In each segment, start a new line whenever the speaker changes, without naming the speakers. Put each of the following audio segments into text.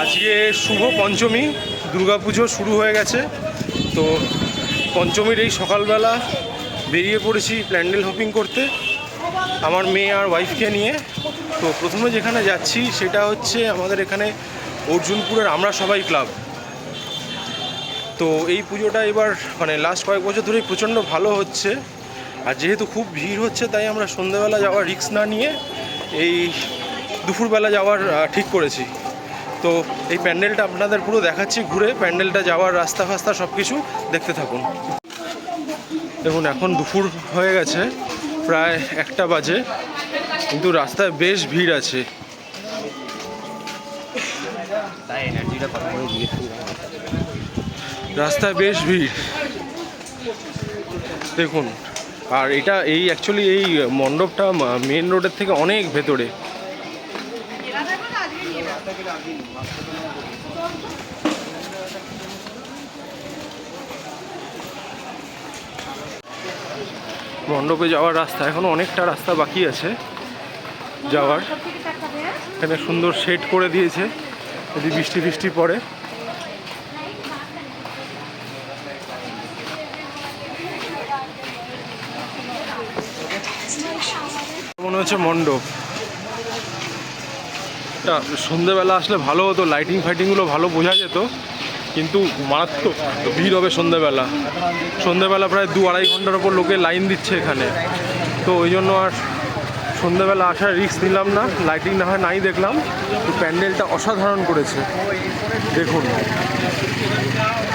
আজকে শুভ পঞ্চমী, দুর্গাপুজো শুরু হয়ে গেছে। তো পঞ্চমীর এই সকালবেলা বেরিয়ে পড়েছি প্যান্ডেল হপিং করতে আমার মেয়ে আর ওয়াইফকে নিয়ে। তো প্রথমে যেখানে যাচ্ছি সেটা হচ্ছে আমাদের এখানে অর্জুনপুরের আমরা সবাই ক্লাব। তো এই পুজোটা এবার মানে লাস্ট কয়েক বছর ধরেই প্রচণ্ড ভালো হচ্ছে, আর যেহেতু খুব ভিড় হচ্ছে তাই আমরা সন্ধ্যেবেলা যাওয়ার রিস্ক না নিয়ে এই দুপুরবেলা যাওয়ার ঠিক করেছি। তো এই প্যান্ডেলটা আপনাদের পুরো দেখাচ্ছি ঘুরে, প্যান্ডেলটা যাওয়ার রাস্তা ফাস্তা সব কিছু দেখতে থাকুন। দেখুন এখন দুপুর হয়ে গেছে, প্রায় 1টা বাজে, কিন্তু রাস্তায় বেশ ভিড় আছে। রাস্তায় বেশ ভিড় দেখুন। আর এটা এই অ্যাকচুয়ালি এই মণ্ডপটা মেন রোডের থেকে অনেক ভেতরে। মণ্ডপে যাওয়ার রাস্তা এখনো অনেকটা রাস্তা বাকি আছে যাওয়ার। এখানে সুন্দর শেড করে দিয়েছে যদি বৃষ্টি ফিষ্টি পড়ে। মনে হচ্ছে মণ্ডপ সন্ধেবেলা আসলে ভালো হতো, লাইটিং ফাইটিংগুলো ভালো বোঝা যেত, কিন্তু মারাত্মক ভিড় হবে সন্ধেবেলা প্রায় 2-2.5 ঘন্টার ওপর লোকে লাইন দিচ্ছে এখানে। তো ওই জন্য আর সন্ধেবেলা আসার রিস্ক নিলাম না, লাইটিং না হয় নাই দেখলাম। তো প্যান্ডেলটা অসাধারণ করেছে দেখুন।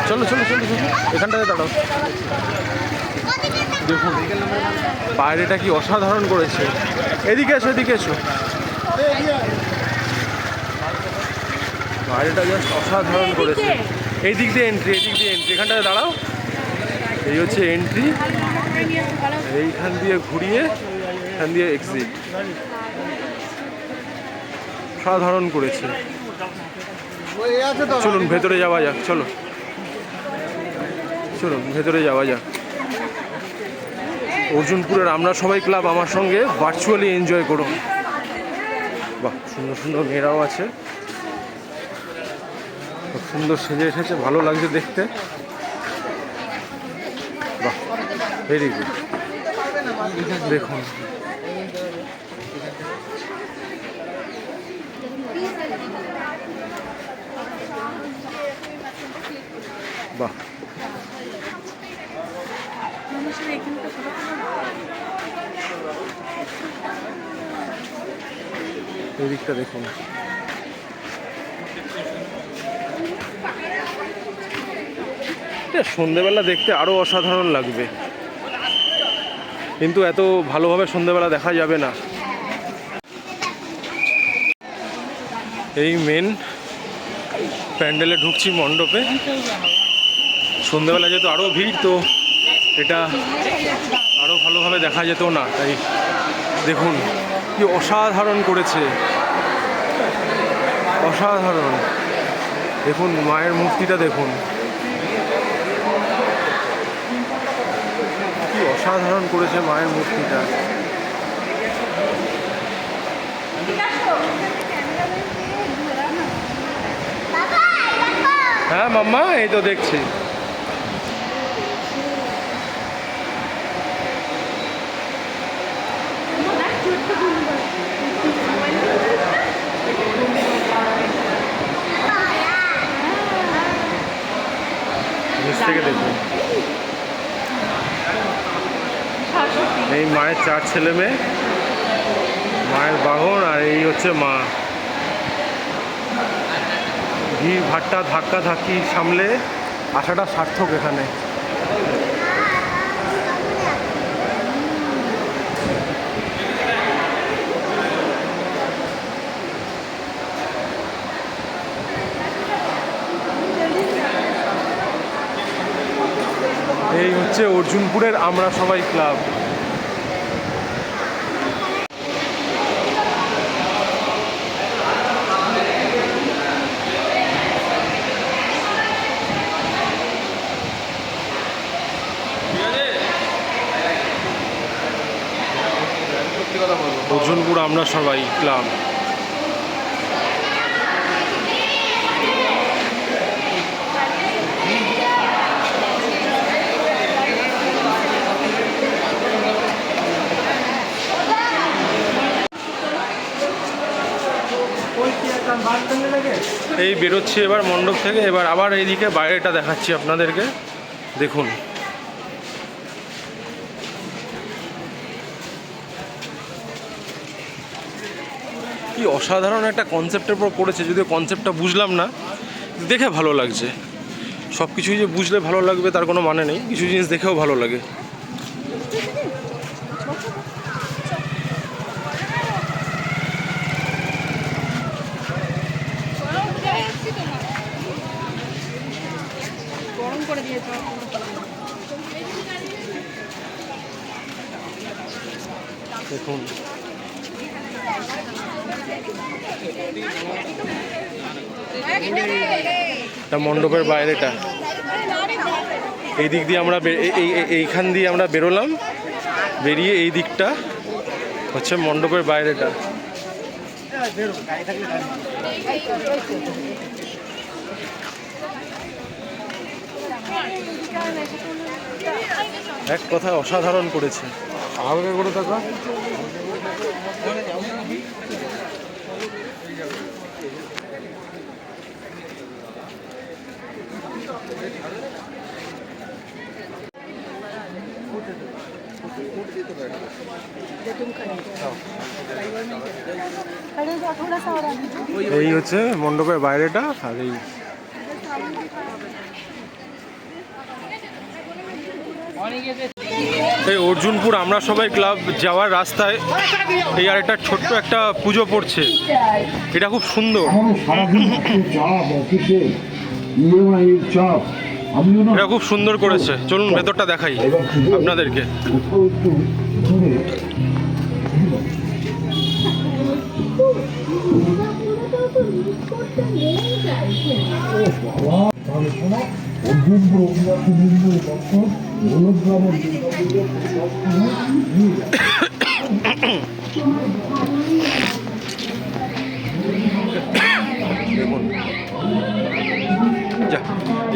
চলো চলো চলো চলো, এখানটাতে দাঁড়াও। দেখুন বাইরেটা কি অসাধারণ করেছে। এদিকে এসো এদিকে এসো, বাইরেটা জাস্ট অসাধারণ করেছে। এই দিক দিয়ে এন্ট্রি, এখানটাতে দাঁড়াও। এই হচ্ছে এন্ট্রি, এইখান দিয়ে ঘুরিয়ে এখান দিয়ে এক্সিট। সাধারণ করেছে। চলুন ভেতরে যাওয়া যাক, চলুন ভেতরে যাওয়া যাক। অর্জুনপুরের আমরা সবাই ক্লাব আমার সঙ্গে ভার্চুয়ালি এনজয় করুন। বাহ, সুন্দর সুন্দর মেয়েরাও আছে, খুব সুন্দর সেজে এসেছে, ভালো লাগছে দেখতে। বাহ, ভেরি গুড। দেখুন বাহ, এই দিকটা দেখুন। সন্ধেবেলা দেখতে আরো অসাধারণ লাগবে, কিন্তু এত ভালোভাবে সন্ধেবেলা দেখা যাবে না। এই মেন প্যান্ডেলে ঢুকছি মণ্ডপে। সন্ধেবেলা যেহেতু আরো ভিড়, তো এটা আরো ভালোভাবে দেখা যেত না, তাই দেখুন কি অসাধারণ করেছে, অসাধারণ। দেখুন মায়ের মূর্তিটা দেখুন কি অসাধারণ করেছে মায়ের মূর্তিটা। হ্যাঁ মাম্মা, এই তো দেখছি। থেকে দেখুন এই মায়ের 4 ছেলে মেয়ে, মায়ের বাহন, আর এই হচ্ছে মা। ভিড় ভাট্টা ধাক্কা ধাক্কি সামলে আসাটা সার্থক এখানে। এই হচ্ছে অর্জুনপুরের আমরা সবাই ক্লাব। অর্জুনপুর আমরা সবাই ক্লাব। এই বেরোচ্ছি এবার মণ্ডপ থেকে। এবার আবার এইদিকে বাইরেটা দেখাচ্ছি আপনাদেরকে, দেখুন। কি অসাধারণ একটা কনসেপ্টের উপর করেছে, যদিও কনসেপ্টটা বুঝলাম না, দেখে ভালো লাগছে। সব কিছুই যে বুঝলে ভালো লাগবে তার কোনো মানে নেই, কিছু জিনিস দেখেও ভালো লাগে। দেখুন এটা মণ্ডপের বাইরেটা, এই দিক দিয়ে আমরা এইখান দিয়ে আমরা বেরোলাম, বেরিয়ে এই দিকটা হচ্ছে মণ্ডপের বাইরেটা। এক কথায় অসাধারণ করেছে। হালকা করে থাকা এই হচ্ছে মণ্ডপের বাইরেটা। আর এই অর্জুনপুর আমরা সবাই ক্লাব যাওয়ার রাস্তায় এই আর একটা ছোট্ট একটা পুজো পড়ছে, এটা খুব সুন্দর। এটা খুব সুন্দর করেছে, চলুন ভেতরটা দেখাই আপনাদেরকে। দেখুন যা,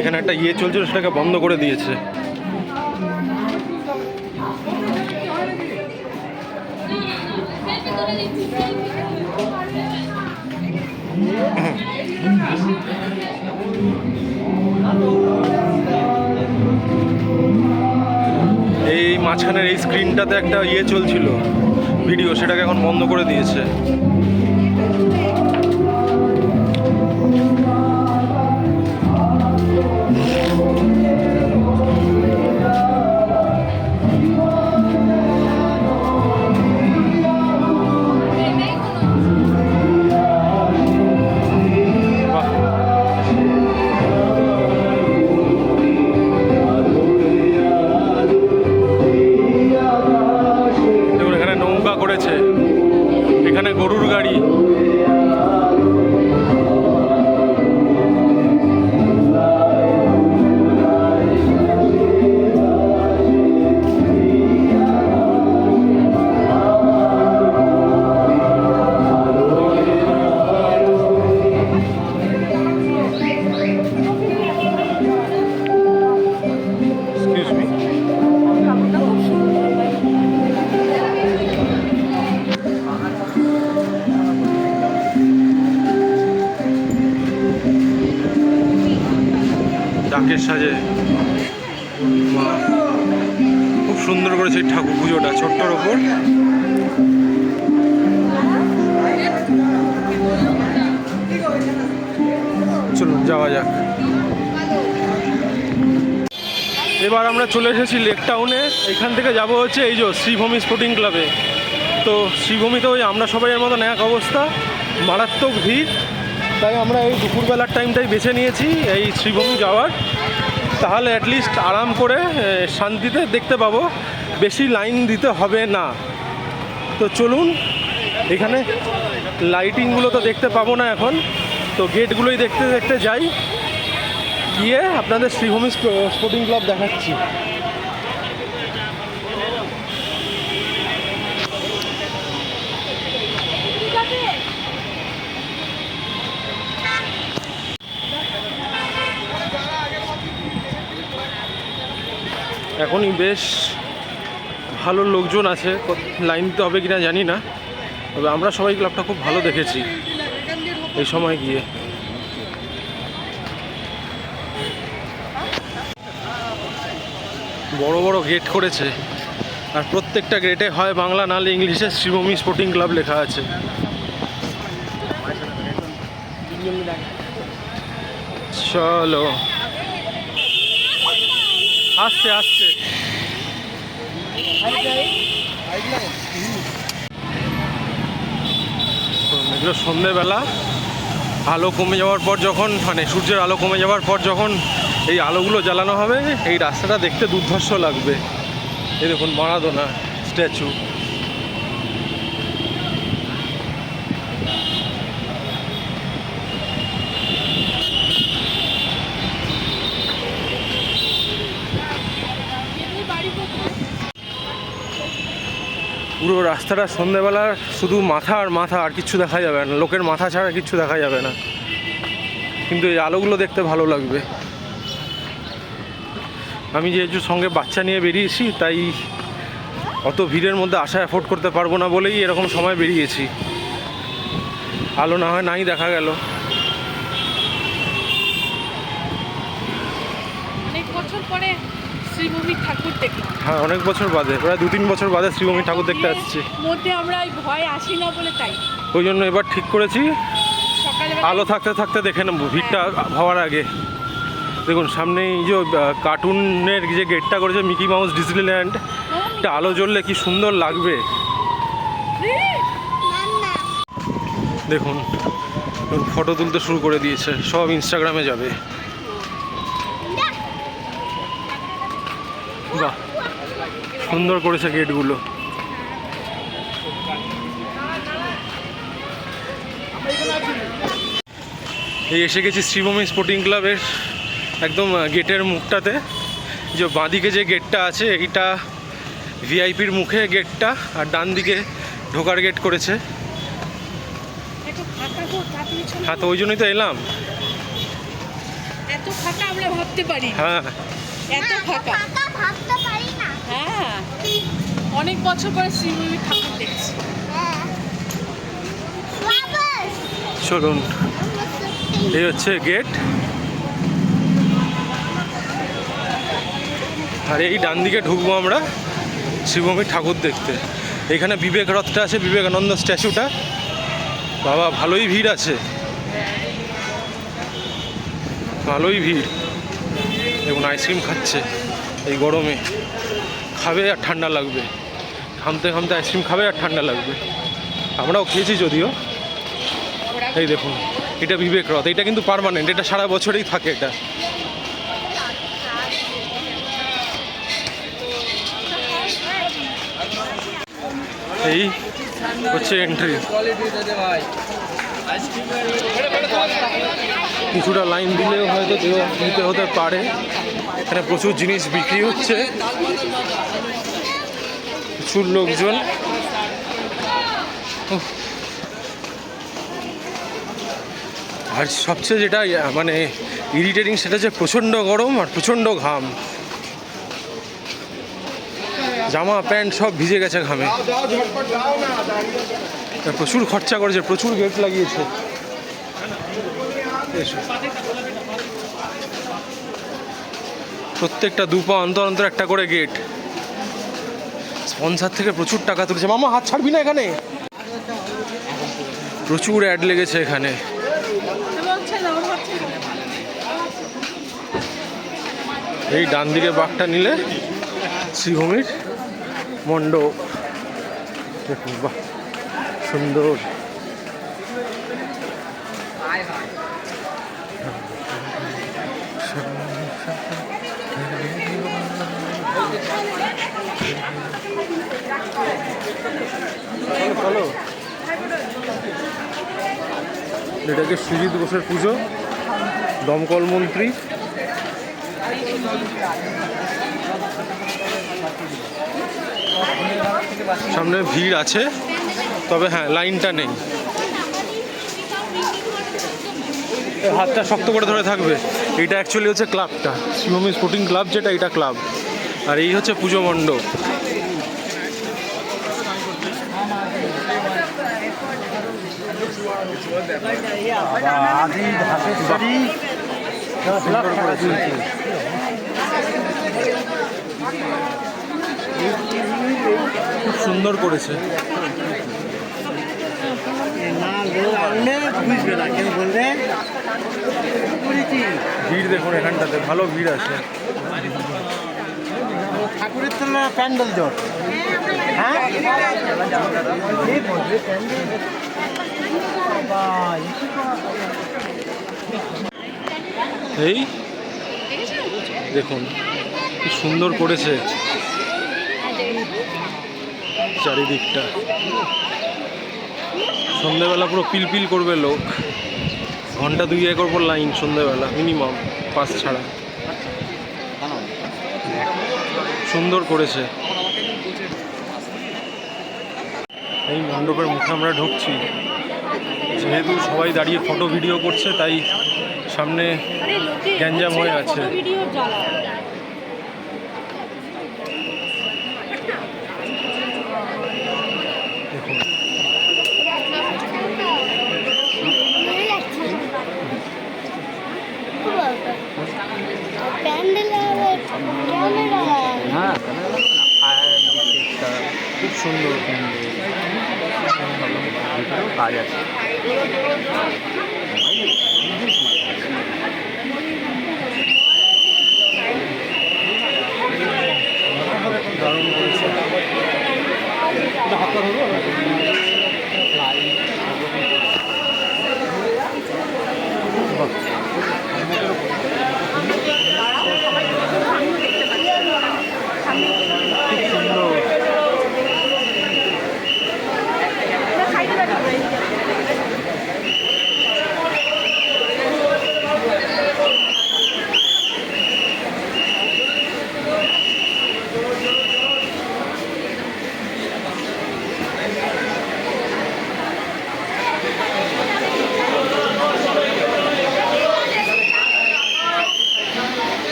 এখানে একটা ইয়ে চলছিল, সেটাকে বন্ধ করে দিয়েছে। এই মাঝখানের এই স্ক্রিনটাতে একটা ইয়ে চলছিল ভিডিও, সেটাকে এখন বন্ধ করে দিয়েছে। এখানে গরুর গাড়ি, ডাকের সাজে খুব সুন্দর করেছে এই ঠাকুর পুজোটা ছোট্টর ওপর। চলুন যাওয়া যাক। এবার আমরা চলে এসেছি লেক টাউনে। এখান থেকে যাব হচ্ছে এই যে শ্রীভূমি স্পোর্টিং ক্লাবে। তো শ্রীভূমিতে ওই আমরা সবাইয়ের মতন এক অবস্থা, মারাত্মক ভিড়। তাই আমরা এই দুপুরবেলার টাইমটাই বেছে নিয়েছি এই শ্রীভূমি যাওয়ার, তাহলে অ্যাটলিস্ট আরাম করে শান্তিতে দেখতে পাবো, বেশি লাইন দিতে হবে না। তো চলুন, এখানে লাইটিংগুলো তো দেখতে পাবো না এখন, তো গেটগুলোই দেখতে দেখতে যাই, গিয়ে আপনাদের শ্রীভূমি স্পোর্টিং ক্লাব দেখাচ্ছি। এখনই বেশ ভালো লোকজন আছে, লাইন দিতে হবে কিনা জানি না, তবে আমরা সবাই ক্লাবটা খুব ভালো দেখেছি এই সময় গিয়ে। বড় বড় গেট করেছে, আর প্রত্যেকটা গেটে হয় বাংলা নাহলে ইংলিশে শ্রীভূমি স্পোর্টিং ক্লাব লেখা আছে। চলো, আসছে আসছে। এগুলো সন্ধেবেলা আলো কমে যাওয়ার পর যখন, মানে সূর্যের আলো কমে যাওয়ার পর যখন এই আলোগুলো জ্বালানো হবে, এই রাস্তাটা দেখতে দুর্ধর্ষ লাগবে। এই দেখুন মারাদোনা স্ট্যাচু। পুরো রাস্তাটা সন্ধ্যেবেলার শুধু মাথা আর মাথা, আর কিচ্ছু দেখা যাবে না, লোকের মাথা ছাড়া কিচ্ছু দেখা যাবে না, কিন্তু এই আলোগুলো দেখতে ভালো লাগবে। আমি যেহেতু সঙ্গে বাচ্চা নিয়ে বেরিয়েছি, তাই অত ভিড়ের মধ্যে আসা অ্যাফোর্ড করতে পারবো না বলেই এরকম সময় বেরিয়েছি। আলো না হয় নাই দেখা গেল।
অনেক বছর পরে শ্রীভূমি ঠাকুর দেখলাম।
হ্যাঁ, অনেক বছর বাদে, প্রায় 2-3 বছর বাদে শ্রীভূমি ঠাকুর দেখতে আসছি।
মধ্যে আমরা ভয় আসি না বলে তাই
ওই জন্য এবার ঠিক করেছি
সকালবেলা
আলো থাকতে থাকতে দেখে নেবো, ভিড়টা হওয়ার আগে। দেখুন সামনে এই যে কার্টুনের যে গেটটা করেছে মিকি মাউস ডিজনিল্যান্ড, একটা আলো জ্বললে কি সুন্দর লাগবে। দেখুন ফটো তুলতে শুরু করে দিয়েছে, সব ইনস্টাগ্রামে যাবে। বাহ, সুন্দর করেছে গেটগুলো। এই এসে গেছি শ্রীভূমি স্পোর্টিং ক্লাবের একদম গেটের মুখটাতে। যে বাঁদিকে যে গেটটা আছে এইটা ভিআইপির মুখে গেটটা, আর ডান দিকে ঢোকার গেট করেছে। হ্যাঁ, তো ওই জন্যই তো এলাম।
এত ফাঁকা আমরা ভাবতে পারি।
হ্যাঁ,
এত ফাঁকা ভাবতে পারি না। হ্যাঁ, অনেক বছর পরে শ্রীভূমি ঠাকুর দেখছি।
চলুন, এই হচ্ছে গেট। আর এই ডান দিকে ঢুকবো আমরা শ্রীভূমি ঠাকুর দেখতে। এখানে বিবেক রথটা আছে, বিবেকানন্দ স্ট্যাচুটা। বাবা, ভালোই ভিড় আছে, ভালোই ভিড়। দেখুন আইসক্রিম খাচ্ছে এই গরমে, খাবে আর ঠান্ডা লাগবে, ঘামতে ঘামতে আইসক্রিম খাবে আর ঠান্ডা লাগবে। আমরাও খেয়েছি যদিও। এই দেখুন, এটা বিবেক রথ, এটা কিন্তু পার্মানেন্ট, এটা সারা বছরেই থাকে। এটা এই হচ্ছে এন্ট্রি। কিছুটা লাইন দিলেও হয়তো দিতে হতে পারে। এখানে প্রচুর জিনিস বিক্রি হচ্ছে, প্রচুর লোকজন। আর সবচেয়ে যেটা মানে ইরিটেটিং, সেটা হচ্ছে প্রচণ্ড গরম আর প্রচণ্ড ঘাম। জামা প্যান্ট সব ভিজে গেছে ঘামে। প্রচুর খরচা করেছে, প্রচুর গেট লাগিয়েছে। প্রত্যেকটা 2 পা অন্তর অন্তর একটা করে গেট। স্পন্সর থেকে প্রচুর টাকা তুলেছে। মামা হাত ছাড়বি না, এখানে প্রচুর অ্যাড লেগেছে এখানে। এই ডান দিকে বাঘটা নিলে শ্রীভূমির মণ্ডপ। দেখুন, বাহ, সুন্দর। চলো, এটাকে সুজিত বোসের পুজো, দমকল মন্ত্রী। সামনে ভিড় আছে, তবে হ্যাঁ লাইনটা নেই। হাতটা শক্ত করে ধরে থাকবে। এইটা অ্যাকচুয়ালি হচ্ছে ক্লাবটা, শ্রীভূমি স্পোর্টিং ক্লাব যেটা, এটা ক্লাব। আর এই হচ্ছে পুজো মণ্ডপ। খুব সুন্দর করেছে। ভিড় দেখুন এখানটাতে, ভালো ভিড় আছে।
ঠাকুরের তুলনা প্যান্ডেল জট। হ্যাঁ
এই দেখুন কি সুন্দর করেছে চারিদিকটা। সন্ধেবেলা পুরো পিলপিল করবে লোক, ঘন্টা 2-1 পর লাইন সন্ধেবেলা মিনিমাম, পাস ছাড়া। সুন্দর করেছে। এই মণ্ডপের মুখে আমরা ঢুকছি, যেহেতু সবাই দাঁড়িয়ে ফটো ভিডিও করছে তাই সামনে গ্যাঞ্জাম হয়ে আছে। দেখুন খুব সুন্দর
কাজ আছে।
দারুণ করেছে।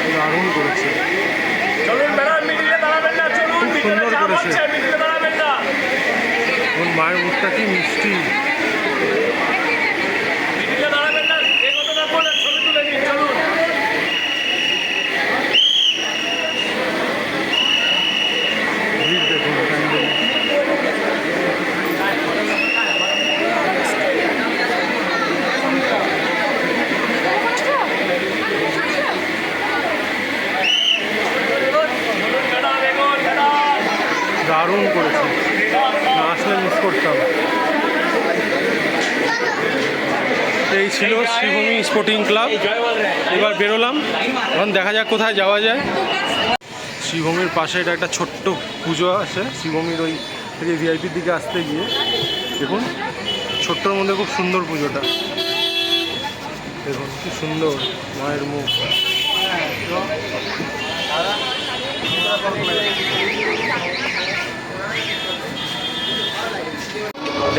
দারুণ করেছে, খুব সুন্দর করেছে। ওর মায়ের মুখটা কি মিষ্টি। ভিড় দেখুন প্যান্ডেল। দারুণ করেছে, না আসলে মিস করতাম। এই ছিল শ্রীভূমি স্পোর্টিং ক্লাব। এবার বেরোলাম, এখন দেখা যাক কোথায় যাওয়া যায়। শ্রীভূমির পাশে এটা একটা ছোট্ট পুজো আছে, শ্রীভূমির ওই থেকে ভিআইপির দিকে আসতে গিয়ে দেখুন ছোট্টর মধ্যে খুব সুন্দর পুজোটা। দেখুন কি সুন্দর মায়ের মুখ।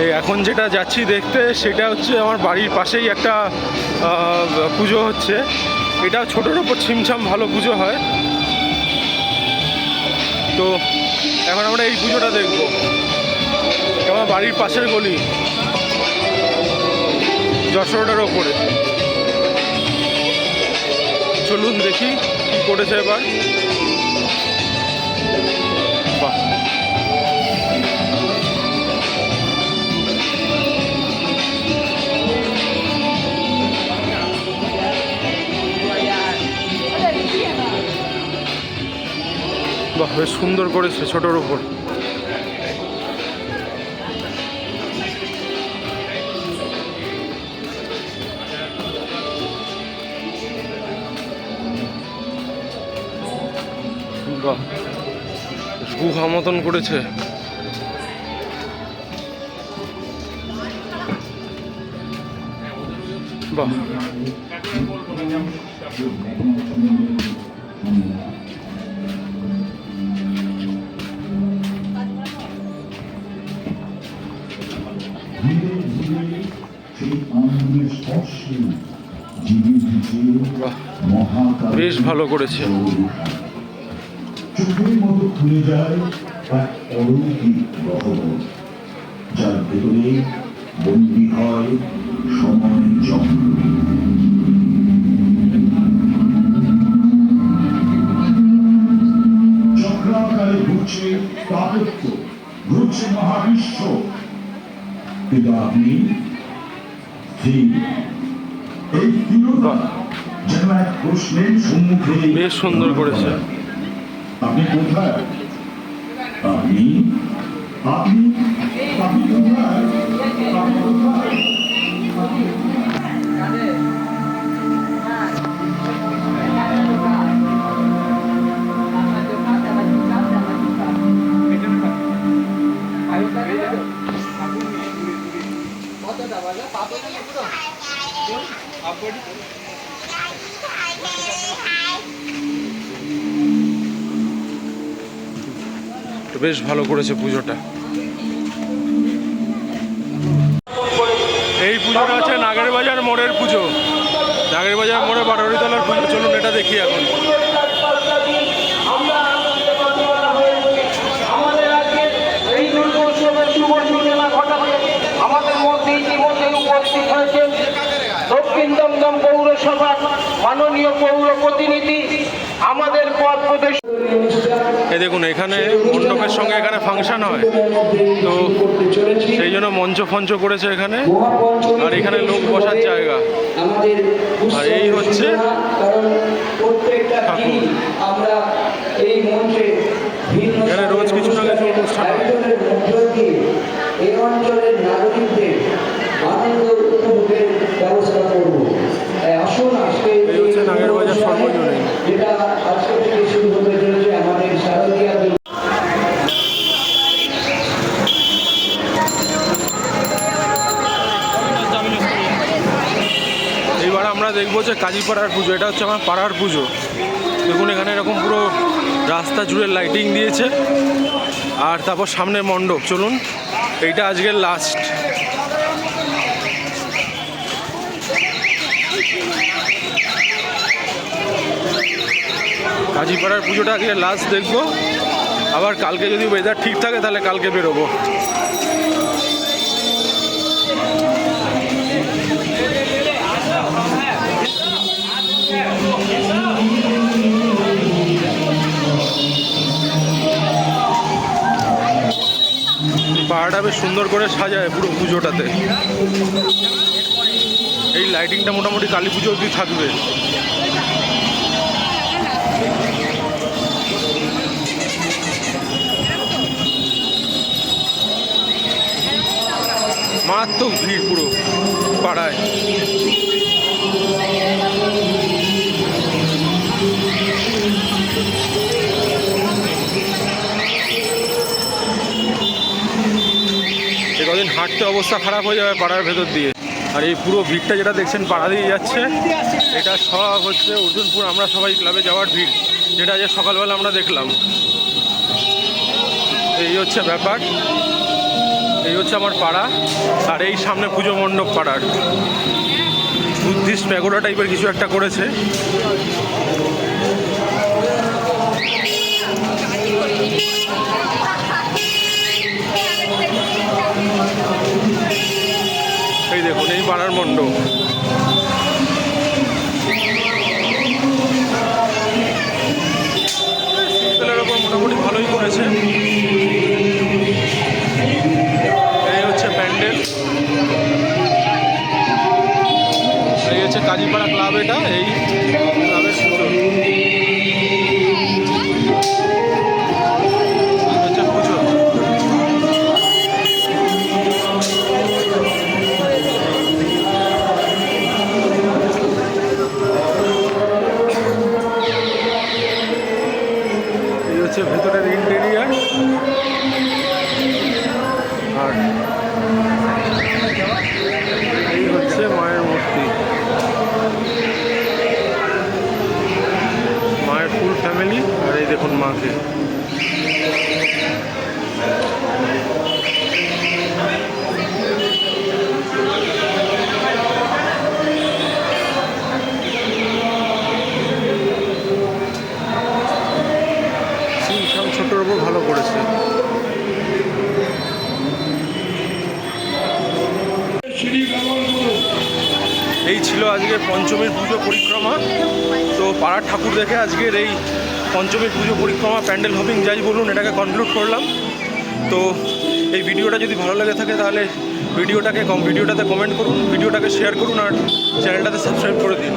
এই এখন যেটা যাচ্ছি দেখতে, সেটা হচ্ছে আমার বাড়ির পাশেই একটা পুজো হচ্ছে। এটা ছোটোর ওপর ছিমছাম ভালো পুজো হয়। তো এখন আমরা এই পুজোটা দেখব। আমার বাড়ির পাশের গলি, যশোরটার ওপরে। চলুন দেখি কি করেছে এবার। বাহ, বাহ, বেশ সুন্দর করেছে ছোটোর ওপর। বাহ, গুহা মতন করেছে। বাহ, বেশ ভালো করেছে।
এক অলৌকিক রহমত, যার ভেতরে বন্দী হয় সময় চক্র। চক্রাকারে ঘুরছে স্থাপত্য, ঘুরছে মহাবিশ্ব, কিন্তু আপনি স্থির। এই স্থিরতা যেন এক প্রশ্নের সম্মুখে।
বেশ সুন্দর করেছে।
আপনি কোথায়? আপনি আপনি আপনি কোথায়? আপনি কোথায়?
তো বেশ ভালো করেছে পুজোটা। এই পুজোটা হচ্ছে নাগেরবাজার মোড়ের পুজো। নাগেরবাজার মোড়ে বারোরিতলার পুজো। চলুন এটা দেখি এখন।
আমাদের মধ্যে ইতিমধ্যে উপস্থিত হয়েছেন দক্ষিণ দমদম পৌরসভার মাননীয় পৌর প্রতিনিধি, আমাদের পথ প্রদর্শক।
এই দেখুন, এখানে মণ্ডপের সঙ্গে এখানে ফাংশন হয়, তো সেই জন্য মঞ্চ ফঞ্চ করেছে এখানে, আর এখানে লোক বসার জায়গা। আর এই হচ্ছে ঠাকুর। এখানে রোজ কিছু না কিছু অনুষ্ঠান হয়।
এই অঞ্চলের নাগরিকদের আনন্দ উপভোগের ব্যবস্থা করব। আসুন আজকে
এই হচ্ছে নাগেরবাজার সর্বজনীন।
যেটা আজকে থেকে শুরু হতে চলেছে আমাদের শারদীয়া।
এইবার আমরা দেখবো যে কাজীপাড়ার পুজো। এটা হচ্ছে আমার পাড়ার পুজো। দেখুন এখানে এরকম পুরো রাস্তা জুড়ে লাইটিং দিয়েছে, আর তারপর সামনে মণ্ডপ। চলুন, এইটা আজকের লাস্ট। কাজীপাড়ার পুজোটা আজকে লাস্ট দেখবো। আবার কালকে যদি ওয়েদার ঠিক থাকে তাহলে কালকে বেরোবো। পাড়াটা বেশ সুন্দর করে সাজায় পুরো পুজোটাতে। এই লাইটিংটা মোটামুটি কালী পুজো অবধি থাকবে। মারাত্মক ভিড় পুরো পাড়ায়। কদিন হাঁটতে অবস্থা খারাপ হয়ে যাবে পাড়ার ভেতর দিয়ে। আর এই পুরো ভিড়টা যেটা দেখছেন পাড়া দিয়ে যাচ্ছে, এটা সব হচ্ছে অর্জুনপুর আমরা সবাই ক্লাবে যাওয়ার ভিড়, যেটা আজ সকালবেলা আমরা দেখলাম। এই হচ্ছে ব্যাপার। এই হচ্ছে আমার পাড়া, আর এই সামনে পুজো মণ্ডপ পাড়ার। বুদ্ধিস্ট প্যাগোডা টাইপের কিছু একটা করেছে। এই দেখুন এই পাড়ার মণ্ডপ। শীতলের ওপর মোটামুটি ভালোই করেছে। এই হচ্ছে প্যান্ডেল। এই হচ্ছে কাজীপাড়া ক্লাব। এটা এই ক্লাবের পুজো। হচ্ছে পুজো। এই হচ্ছে ভেতরের ইন্টেরিয়ার। আর এই হচ্ছে মায়ের মূর্তি। মায়ের ফুল ফ্যামিলি। আর এই দেখুন মাকে। ছোট্টর উপর ভালো করেছে। আজকে পঞ্চমীর পুজো পরিক্রমা। তো পাড়ার ঠাকুর দেখে আজকের এই পঞ্চমীর পুজো পরিক্রমা প্যান্ডেল হপিং যাই বলুন এটাকে কনক্লুড করলাম। তো এই ভিডিওটা যদি ভালো লেগে থাকে তাহলে ভিডিওটাতে কমেন্ট করুন, ভিডিওটাকে শেয়ার করুন আর চ্যানেলটাতে সাবস্ক্রাইব করে দিন।